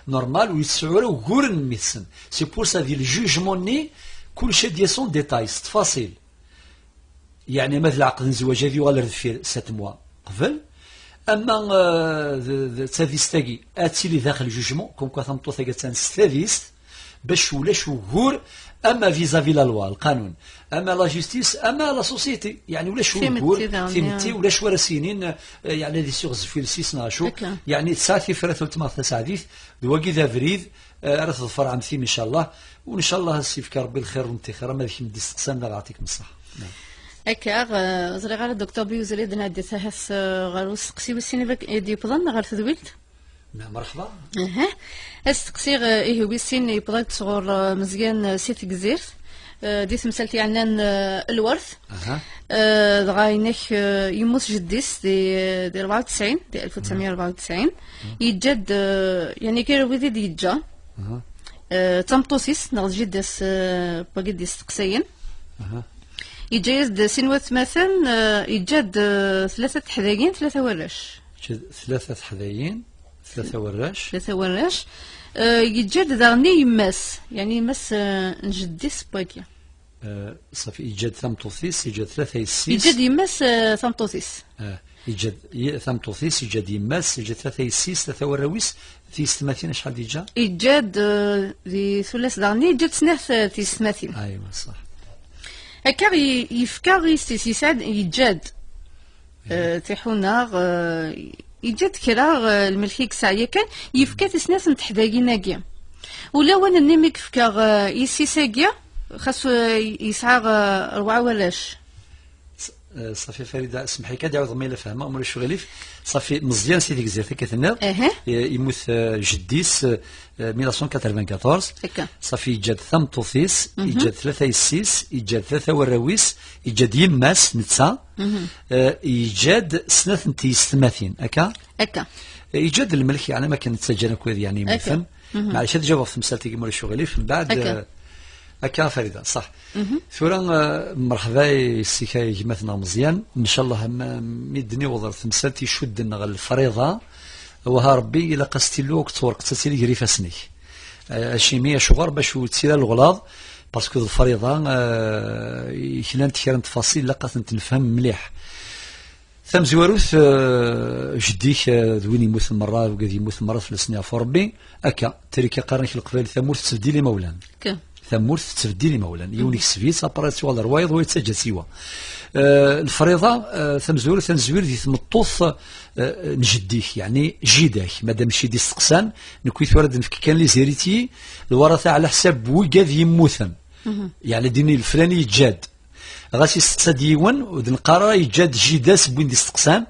نورمال ويتسعوا غورن ميسن سي بور سا ديال الجوجمون ني كل شيء ديال سون ديتايز تفاصيل يعني مثل عقد الزواج هذه ولا في 7 موا قبل اما تافيستاكي اتي لي داخل الجوجمون كوم كوا ثمطو ثاكا تنستافيست باش ولاش وغور اما فيزافي لا لوا القانون اما لا جوستيس اما لا سوسيتي يعني ولاش وغور تيمتي ولاش ورا سنين يعني دي سيغ في السيسناشو يعني تساعتي فرات تما تساعديث دواكي ذا فريد راه تظفر عام ثيم ان شاء الله وان شاء الله السيف ربي الخير وانت خير ما ذيك ندي استقسام الله يعطيكم الصحه. هكا زري غير الدكتور بيوزلي دنا دي تاهس غير وسقسي وسيني باك يدي بلان غير تدويلت مرحبا استقسي ايه ويسين يبغى تصغر مزيان سيت جزير دي تمثلتي عنان الورث غاينك يموت جديس دي 94 دي 1994 يتجد يعني كير ويدي دي يتجا تمطوسيس نغز جدس باقي دي استقسيين يجايز سنوات مثلا يجاد 3 حذايين 3 وراش 3 حذايين 3 وراش يجاد داغني يماس يعني يماس نجدي سباكيا صافي يجاد ثمطوثيس يجاد 3 يسيس يجاد يماس ثمطوثيس يجاد ثمطوثيس يجاد يماس يجاد 3 يسيس 3 وراويس في ستماثين شحال ديجا يجاد في ثلاث داغني يجاد سناث في ستماثين ايوا صح هكا يفكر يساعد يجاد تيحونا يجاد كرا الملكيك ساعية كان يفكر تسناس نتحداقيناكيا ولا وانا نميك فكر يسيساكيا خاصو يسعى 4 ولاش صافي فريده اسمحي كاد يعاود ما الا فاهمه امور الشغليف صافي مزيان سيدي كزيرتي كتناض يموت جديس 1994 صافي يجاد ثمطوثيس يجاد 3 يسيس يجاد 3 وراويس يجاد يماس نتسا يجاد سنة تيستماثين هكا يجاد الملك يعني ما كانت تسجل كويس يعني مثلا معليش هذا جواب في مسالتي امور الشغليف من بعد هكا فريدة صح ثورا مرحبا السيكاي جماتنا مزيان ان شاء الله ميدني وضر تمثالتي شد لنا الفريضة وها ربي الا قستي له وقت تسالي يجري فاسني شيمية شغر باش تسير الغلاظ باسكو الفريضة كلان تكرن تفاصيل لقات نتفهم مليح ثم زواروث جديك ذوين يموت مرة وقد يموت مرة في السنة فربي هكا تريكا قرنك القبائل ثمورث تبديلي مولان ثمورث تبديلي مولان يونيك سفيس ابرات ولا روايض ويتسجل سوا الفريضة ثم زواروث تنزوير ذي ثمطوث نجديك يعني جيداك مادام شي دي استقسام نكوي ثورد نفك كان لي زيريتي الورثة على حساب وقاد يموثن يعني ديني الفلاني يتجاد غاسي استقسى ديوان ودن قرار يجاد جيداس بوين دي استقسام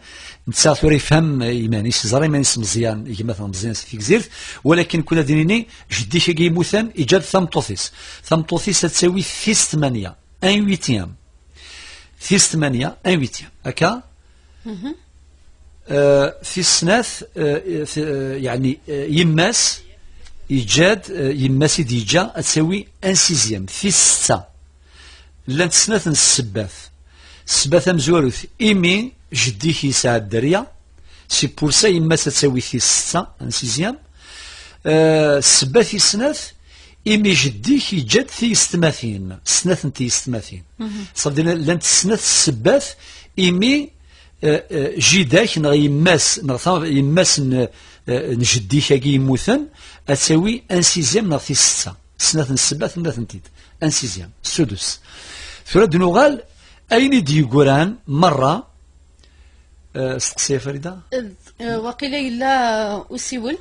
نتسا ثوري يفهم يمانيس زرا يمانيس مزيان يجي مثلا مزيان في كزيرت ولكن كنا دينيني جدي كي يموثن يجاد ثمطوثيس تساوي ثيس 8 ان ويتيام ثيس 8 ان ويتيام هكا في السناث يعني يماس يجاد يماس ديجا تساوي ان سيزيام في 6 لانت سناث السباث مزوروث إيمي جديك يساعد دريا سي بورسا يماس تساوي في 6 ان سيزيام السباث يسناث إيمي جديك يجاد في ستماثين سناث تيستماثين صدقنا لانت سناث السباث إيمي جيداك يماس يماس نجديك كي يموثن تساوي ان سيزيام نغطي 6 سناث السباث نتيت ان سيزيام سدس ثلاث نغال أين ديقوران مرة استقسي فريدة وقيل إلا أسيول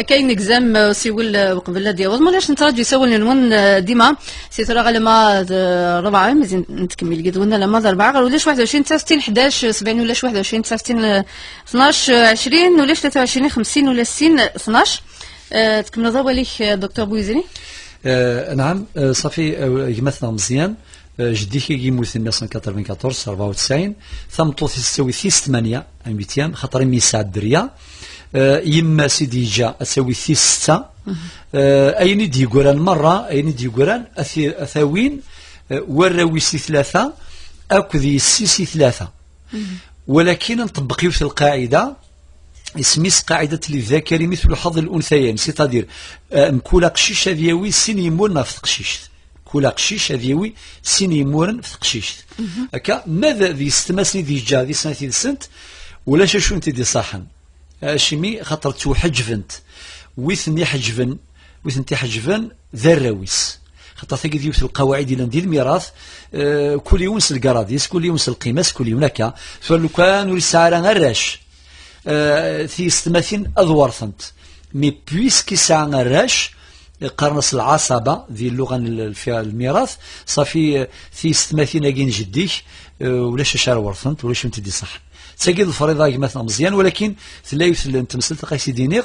كاين اكزام سيول وقبل ديال مالاش نتراجي سول نون ديما سي ترى غير ما 4 مزيان نتكمل قدونا لما 4 ولاش 21 69 11 70 ولاش 21 69 12 20 ولاش 23 50 ولا 60 12 تكمل ضوء ليك دكتور بويزيني. نعم صافي يمثلنا مزيان جدي كي يموت 1994 94 ثم طوث تساوي 8 200 خاطر مي ساعه الدريه يما سيدي جا اساوي 6 ايني دي قران مره ايني دي قران اثاوين وراويسي 3 اكذي سيسي 3 ولكن نطبقيو في القاعده اسميس قاعده للذكر مثل حظ الانثيين سيتادير مكولا قشيش هذياوي سين يمورنا في قشيش كولا قشيش هذياوي سين يمورن في قشيش هكا ماذا ذي استماسني ذي جا ذي سنه ذي سنت ولا شو انت دي صاحن شمي خاطر توحجفنت ويثني حجفن ويثنتي حجفن ذا الراويس خاطر ثقي ذي القواعد اللي ندير الميراث كل يونس القراديس كل يونس القيماس كل يوم هكا فلو كان ورسالة غراش في استماثين أذورثنت مي بويسكي ساعة غراش قرنص العصبة ذي اللغة في الميراث صافي في استماثين أجين جديك ولاش شار ورثنت ولاش انت دي صح تساقي الفريضة مثلا مزيان ولكن تلاقي تمثل قيس دينيغ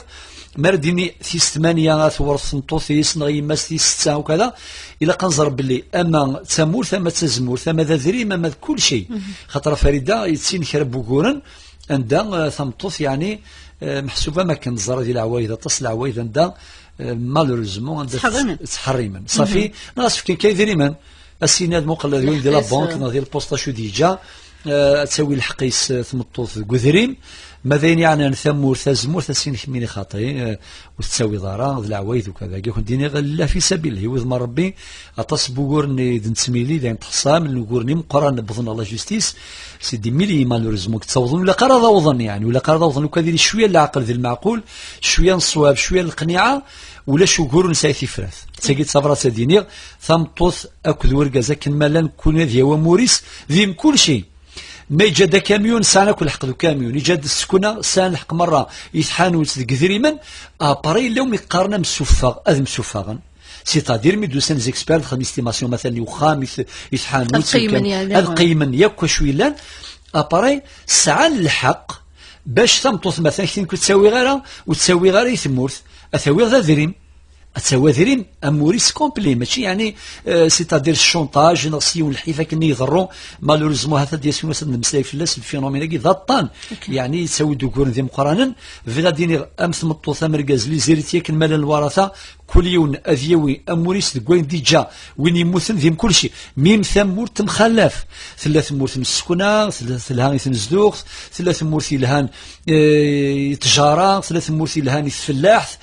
مرديني في 8 ثورث نطوثيس نغيماس في 6 وكذا إلا قنزر باللي أما تمور ثم تزمور ثم ذا ذري ما كل شيء خاطر فريدة يتسين خرب بوكورن عندها ثمطوث يعني محسوبة ما كنزر ديال العوايد تصل العوايد عندها مالوريزمون عندها تحريما صافي ناقص كاين كيديريمان السيناد مقلد ديال البنك ديال البوسطه شو ديجا تسوي الحقيس ثمطوث كذريم ماذا يعني ثمور ثزمور ثسين خميني خاطئ وتساوي ضرا العوايد وكذا كيكون ديني غير في سبيله وذ ربي اطاس بوغورني دنتسميلي دين تحصام نقورني مقرن بظن الله جوستيس سيدي ميلي مالوريزمون كتصوضن ولا قرض وظن يعني ولا قرض وظن وكذا شويه العقل ذي المعقول شويه الصواب شويه القناعه ولا شو قور نسايتي فراث تساقيت صبرات دينيغ ثمطوث اكد ورقازا كنمالان كون ذي وموريس ذي كل شيء ما يجد كاميون سانا كل حق كاميون يجد السكنه سان حق مره يتحانوا تذكذريما اباري لهم يقارن مسفغ اذ مسفغا سيتادير مي دوسان زيكسبير خدم استيماسيون مثلا يخام يتحانوا القيمن ياك شويلان اباري ساعه الحق باش تمطوث مثلا كنت تساوي غيره وتساوي غير يثمورث اثاوي ذا ذريم أتساوذرين أموريس كومبلي ماشي يعني سيتادير الشونطاج نغسيون الحيفا كني يضرون مالوريزمون هذا ديال مثلا المسائل في اللاس الفينومين كي ضطان يعني يساوي دوكورن ذي مقرانا في غادي امس مطوثه مركز لي زيرتيا كنمال الورثه كل يوم اذيوي اموريس كوين ديجا وين يموثن ذيم كل شيء ميم ثمور تمخلف ثلاث مورث السكنه ثلاث الهان الزدوخ ثلاث مورث الهان تجاره ثلاث مورث الهان الفلاح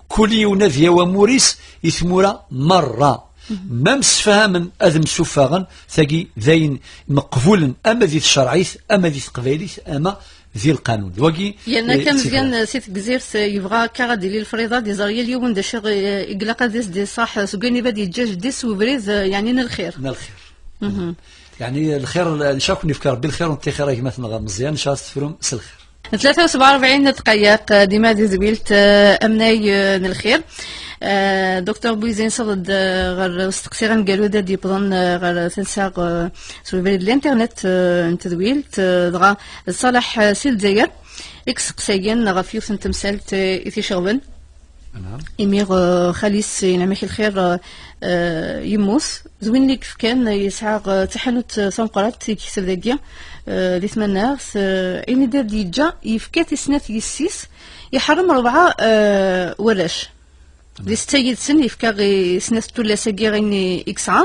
كل يونافيا وموريس يثمورا مرة ما مسفهما أذم سفاغا ثقي ذين مقبولا أما ذي الشرعيث أما ذي القبائليث أما ذي القانون وقي يعني كان مزيان سيت كزير يبغى كاغادي لي الفريضة دي زاريا اليوم دا شغ إقلاقا دي صح سكاني بادي الجاج ديس وبريز يعني الخير يعني الخير نشاكو نفكر بالخير ونتي خير مثلا مزيان نشاط تفرم سلخير 43 دقائق ديما دي زويلت امناي الخير دكتور بويزين صدد غير استقصيرا قالوا دي بضن غير تنساق سوي بريد الانترنت نتدويلت دغا صالح سيلزاير اكس قسايين غفيو تمثالت اثي شغبن امير خاليس ينعمك الخير يموس زوين ليك كان يسعى تحنت ثمقرات كيسر داكيا اللي ثمناه عيني دار ديجا يفكات سنات يسيس يحرم 4 ولاش دي ستايد سن يفكا غي سنات تولا ساكي غيني اكسعا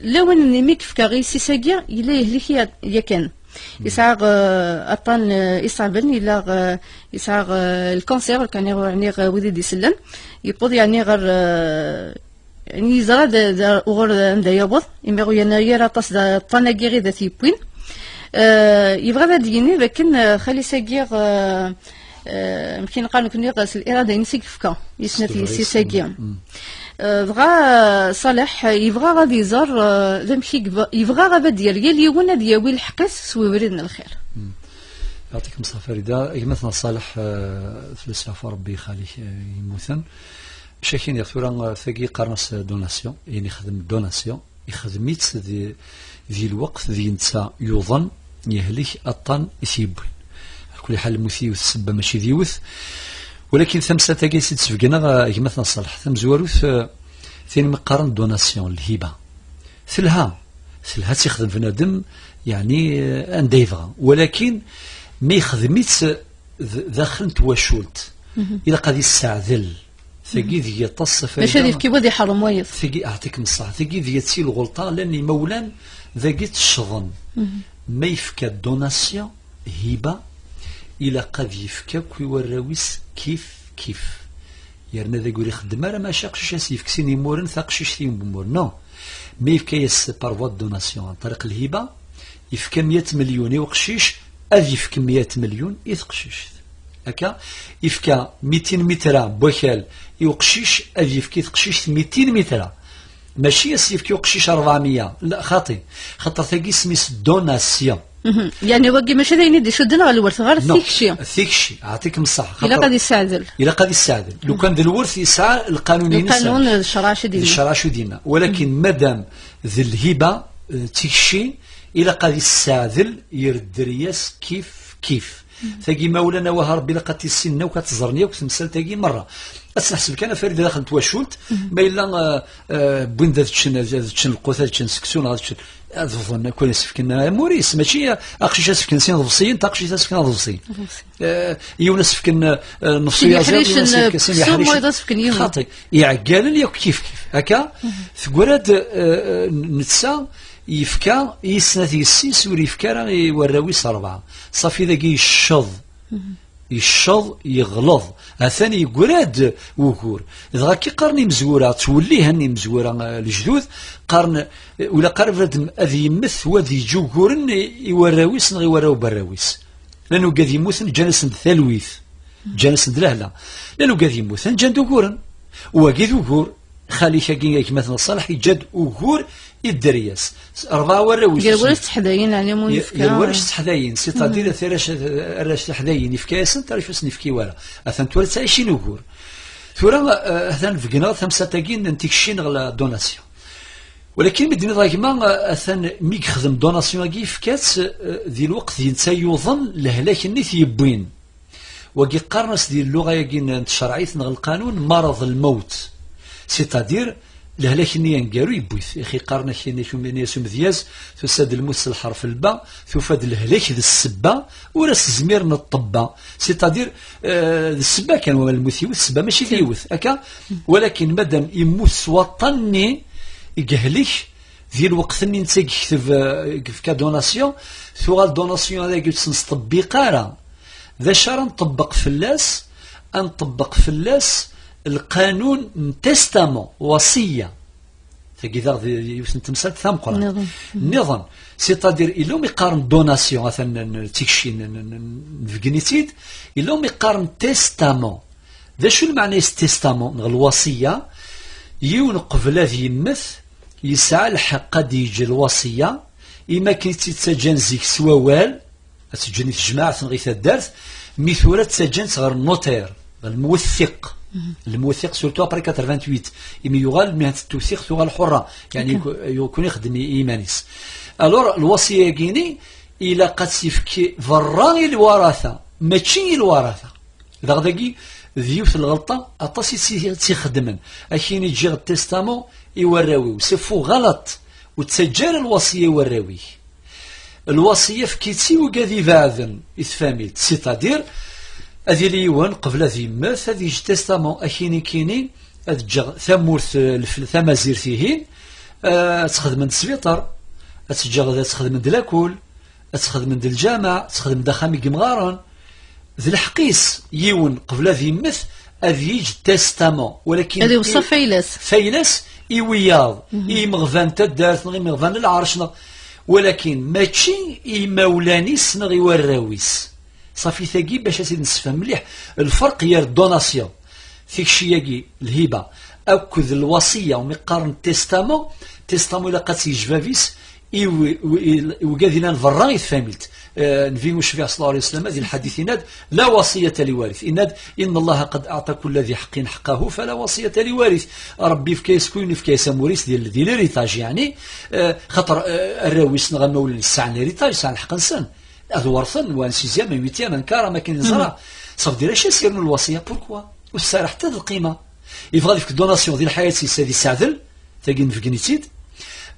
لو اني ميك فكا غي سيساكيا الا يهلك يا كان يسعى أطان يصعبن إلا يسعى الكانسير كان يعني ودي يسلم يبوض يعني غير يعني يزرع غير عنده يبوض يمغو يناير طاس طناكيري ذات يبوين يبغى ذا ديني لكن خلي ساكير يمكن قالوا كني غاس الإرادة ينسيك فكا يسنتي ساكير بغا صالح يبغى غادي يزار ذمشي يبغى غادي ديال اليوم ديالي الحقيس سوي بريدنا الخير يعطيكم الصحة فريدة. مثلا صالح فلسفة ربي خالي يموتن شاكين يغفر ثقي قرنس دوناسيون يعني يخدم دوناسيون يخدميت ذي الوقت ذي انت يظن يهلك الطن يثيبون كل حال مثيوث سبا ماشي ذيوث ولكن ثمسة تاكيسي تسفقنا مثلا صالح ثم زواروث ثاني مقارن دوناسيون الهبة ثلها تيخدم بنادم يعني ان ديفغا ولكن ما يخدميت داخل تواشولت الى قد يستعذل ثقي ذي يتصف ماشي هذيك كي بغى يحرم وايض ثقي اعطيكم الصح ثقي ذي تسيل الغلطه لاني مولان ذاقيت الشظن ما يفكى دوناسيون هبه الى قد يفكى ويوراويس كيف يرنا ذا يقول يخدم راه ما شاقش يسيف كسيني مورن ثاقشيش ثيم بمور نو ما يفكى يس بارفوا دوناسيون عن طريق الهبه يفكى 100 مليون يوقشيش أذ يفكى 100 مليون يثقشيش هكا يفكى 200 متر بوكال يوقشيش أذ يفكى تقشيش 200 متر ماشي يفكى يوقشيش 400 لا خاطي خاطر ثاقي سميس دوناسيون يعني وقي ماشي ذا يدي شدنا غير الورث غير ثيكشي اعطيكم الصح إلا قد يستعدل لو كان ذا الورث يسعى القانون الشراشو دينا ولكن مادام ذي الهبه تيكشي إلا قد يستعذل يرد رياس كيف ثاقي مولانا وها ربي لقد تسنى وكتزرني وكتمثل ثاقي مرة أسنحسب كان فريد داخل تواشولت ما إلا بوين ذا تشن القوثة تشن سكسون هذا تشن أظن كون يسفكنا موريس ماشي أقشيش يسفكن سين ضفصيين تاقشيش يسفكن ضفصيين يون يسفكن نفسية زين خاطي يعقال لي كيف هكا ثقولاد نتسا يفكا يسنث يسيس وريفكا راه يوراويس 4 صافي ذاكي الشظ يغلظ ثاني يقراد وكور إذا كي قرني مزورة تولي هني مزورة الجدود قرن ولا قرب أذي يمث وذي جوكورن يوراويس نغي وراو براويس لأنه قاد يموت جالس ثلويث جالس لهلا لأنه قاد يموت جان دوكورن وقيد وكور خالي شاكين مثلا صالح يجد وكور الدرياس 4 وراويس يقولوا تحداين يعني مو يفكا يقولوا تحداين سيتادير ثلاث تحداين يفكاسن تعرف واش نفكي ولا اثن تولت عايشين وكور ثورا اثن فقنا ثمسه تاكين نتيكشين على دوناسيون ولكن بدنا ضايما اثن مي يخدم دوناسيون كي فكات ذي الوقت ينسى يظن لهلاك نيت يبوين وكي قرنس ديال اللغه يقين الشرعيه نغ القانون مرض الموت سيتادير لهلاك نيا نقارو يبويث اخي قارنا كي نيسو مذياز تساد الموس الحرف الباء ثفاد الهلاك ذي السبا وراس زمير الطبا سيتادير السبا كان هو المثيوث السبا ماشي ذيوث هكا ولكن مادام يموت وطني يقهلك ذي الوقت اللي نتا يكتب كدوناسيون ثوال دوناسيون هذاك نطبق قارا ذا شرا نطبق فلاس نطبق فلاس القانون تستامون وصية تقدر يوسن تمثال ثام قران نظام سيتادير إلا يقارن دوناسيون مثلا تيكشي نفقنيتيد إلا يقارن تستامون ذا شو المعنى تستامون الوصية يون قبل ذي يمث يسعى الحق ديجي الوصية إما كي تتسجن زيك سوال تسجن في جماعة غيث الدرس مثورة تسجن غير النوتير الموثق الموثق سورتو ابري 88 يمي يغال مهنة التوثيق تغال حرة يعني يكون يخدم ايمانيس الور الوصية كيني الى قد يفكي فراغي الوراثة ماشي الوراثة داكي ذيوث الغلطة اطاسي تيخدمن اكيني تجي التستامون يوراوي وسفو غلط وتسجل الوصية يوراوي الوصية فكيتي وكاذي فاذن يتفاميل سيتادير هذه ليوان قبل ذي ماث هذه تستامون أكيني كيني أتجغ ثمورث ثمازير فيهين تخدم من السبيطر أتجغ تخدم من دلاكول تخدم من الجامع تخدم دخامي قمغارن ذي الحقيس يون قبل ذي مث أذيج تستامون ولكن هذه وصف فيلس إيوياض إيمغفان تدارت نغي مغفان العرش ولكن ماشي إيمولانيس نغي وراويس صافي ثاقي باش اسيدي نسفهم مليح الفرق هي الدوناسيون فيك شياكي الهبه اكد الوصيه ومقارن تيستامون الا قات يجفافيس وقاذنا نفرا يفهمت نفي وشفيع صلى الله عليه وسلم هذه الحديث إناد لا وصية لوارث إناد إن الله قد أعطى كل ذي حق حقه فلا وصية لوارث ربي في كيس كوين في كيس موريس ديال ليريتاج يعني خطر الراويس نغمى ولا الساعة ليريتاج ساعة الحق نسان هذا ورثا وانسيزيام من ويتيام من كارا ما كاين نزرع صافي دير اش يسير من الوصية بوركوا والسارة حتى القيمة يبغى ديك الدوناسيون ديال الحياة سيدي سعدل تاكين في كنيتيد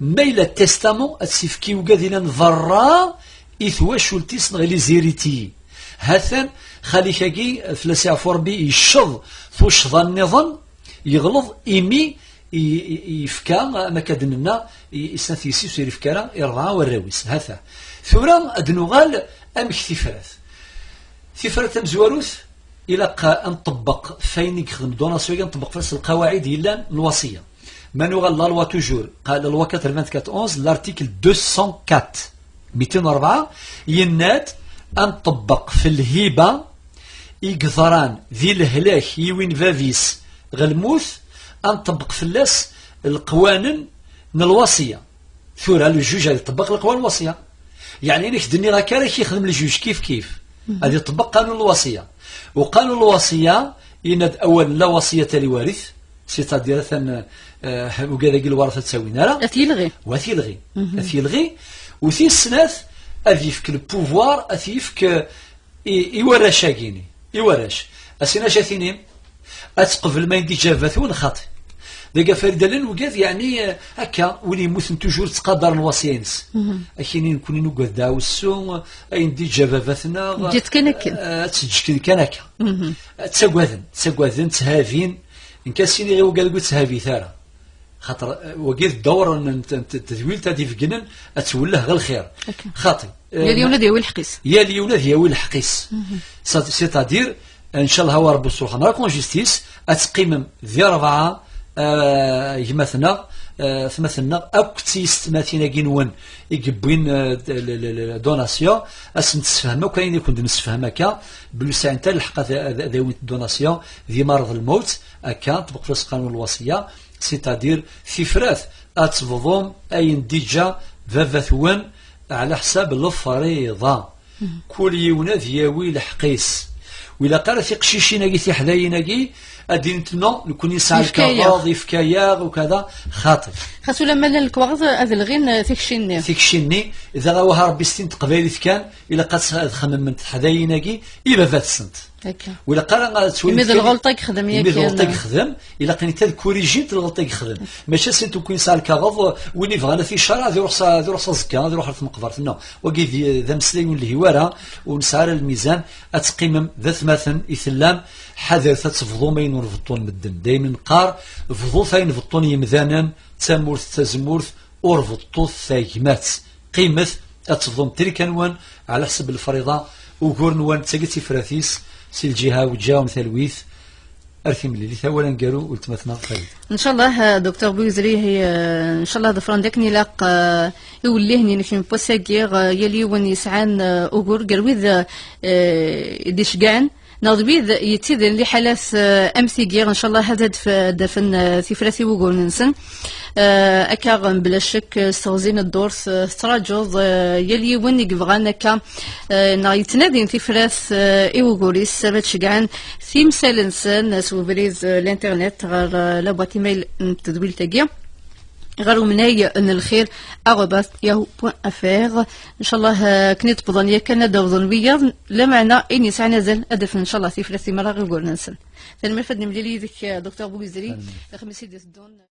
ميل التستامون أتسيفكي وقاذنا نفرا إثواش ولتيس نغلي زيريتي هاثان خالي كاكي فلاسي عفوربي يشض ثوش ظن النظام يغلظ إيمي يفكا ما كادننا يسنثيسي سير يفكا إرضاع والراويس هاثا ثورا أدنوغال أمك ثفرة مزواروث إلى أن طبق فين يخدم دوناسيون نطبق فاس القواعد إلا الوصية منوغال لا لوا توجور قال لوا 94 لارتيكل 204 204 يناد أن طبق في الهبة إقذران ذي الهلاك يوين فافيس غلموث أن طبق في اللاس القوانين من الوصية ثورة الجوج يطبق القوانين الوصية يعني إنك دني غاكا يخدم الجوج كيف هذا يطبق قانون الوصية وقانون الوصية يناد أولا لا وصية لوارث سيتادير ثان وكذا الورثة تساوينا لا أثيلغي وثي السناث أذيفك البوفوار أثيفك يوراش كيني يوراش أسينا شاثينيم أتقبل ما يدي جافاثون خاطئ دقا فردلن وقاذ يعني هكا ولي يموت توجور تقدر الوصيانس أكيني نكوني نوقف داوسو أي ندي جافاثنا جيت كنكن تسجل كنكا تساقواذن تهافين إن كاسيني غير وقال قلت تهافي ثارة خاطر وقيت الدور ان تذويل تادي في جنن اتوله غير الخير خاطي يا اليولاد يا الحقيس يا اليولاد يا الحقيس سيتادير ان شاء الله هو رب السلطان راكون جيستيس اتقيم ذي 4 يمثلنا ثمثلنا اكتيست مثلا كينون يقبين دوناسيون اسن تسفهموا كاين يكون نسفهم هكا بلوسا انت الحق ذوي الدوناسيون ذي مرض الموت هكا طبق في قانون الوصيه سيتادير في فراث أتفضون أي ديجا فافثوان على حساب الفريضة كل يوناد ياوي الحقيس وإلا قال في قشيشينا في حداينا أدينتنا نكون يسعى الكواض يفكاياغ وكذا خاطر خاصو لما الكواض أذلغين ثيكشيني إذا غاوها ربي ستين تقبالي كان إلا قد خمم من حداينا إلا فات السنت ولا قال تسوي ميد الغلطة يخدم ميد الغلطة يخدم إلا قني تذكوريجيت الغلطة يخدم ماشي سنتو كوين سال كغض وين يبغى في الشارع ذي روح زكا ذي روح في مقبرتنا وكي ذا مسلين اللي هوارا ونسعر الميزان أتقيم ذا ثماثن إثلام حذر تتفضو ما ينرفضون مدن دايما قار فضو فين فضون يمذانا تامورث تزمورث ورفضو ثايمات قيمة أتفضون تريكانوان على حسب الفريضة وقورنوان تساقتي فراثيس سي الجهة وجاهم ثلويث أرثم لي ثولا قالوا والتمثنا خالد إن شاء الله دكتور بوزري هي إن شاء الله ظفران داكني لاق يوليه نكفي بوساكير يلي ون يسعان أوغور قالوا ديشقان نضبيذ يتيد اللي حالث أمثيقير إن شاء الله هذا دفن ثفرثي وقول ننسن أكاغ بلا شك استغزين الدورث تراجوض يلي وني قبغان أكا يتنادين ثفرث إيوغوريس باتشقعان ثيم سالنسن سو بريز الانترنت غير لابوات ايميل تدويل تاقيا غير مناي ان الخير @yahoo.fr ان شاء الله كنت بضانية كان دوضن بيض لا معنى اني سعنا زل ادف ان شاء الله في ثلاث مرات غير ننسل ثاني ما فدني مليلي ذيك دكتور بوزري خمسي دون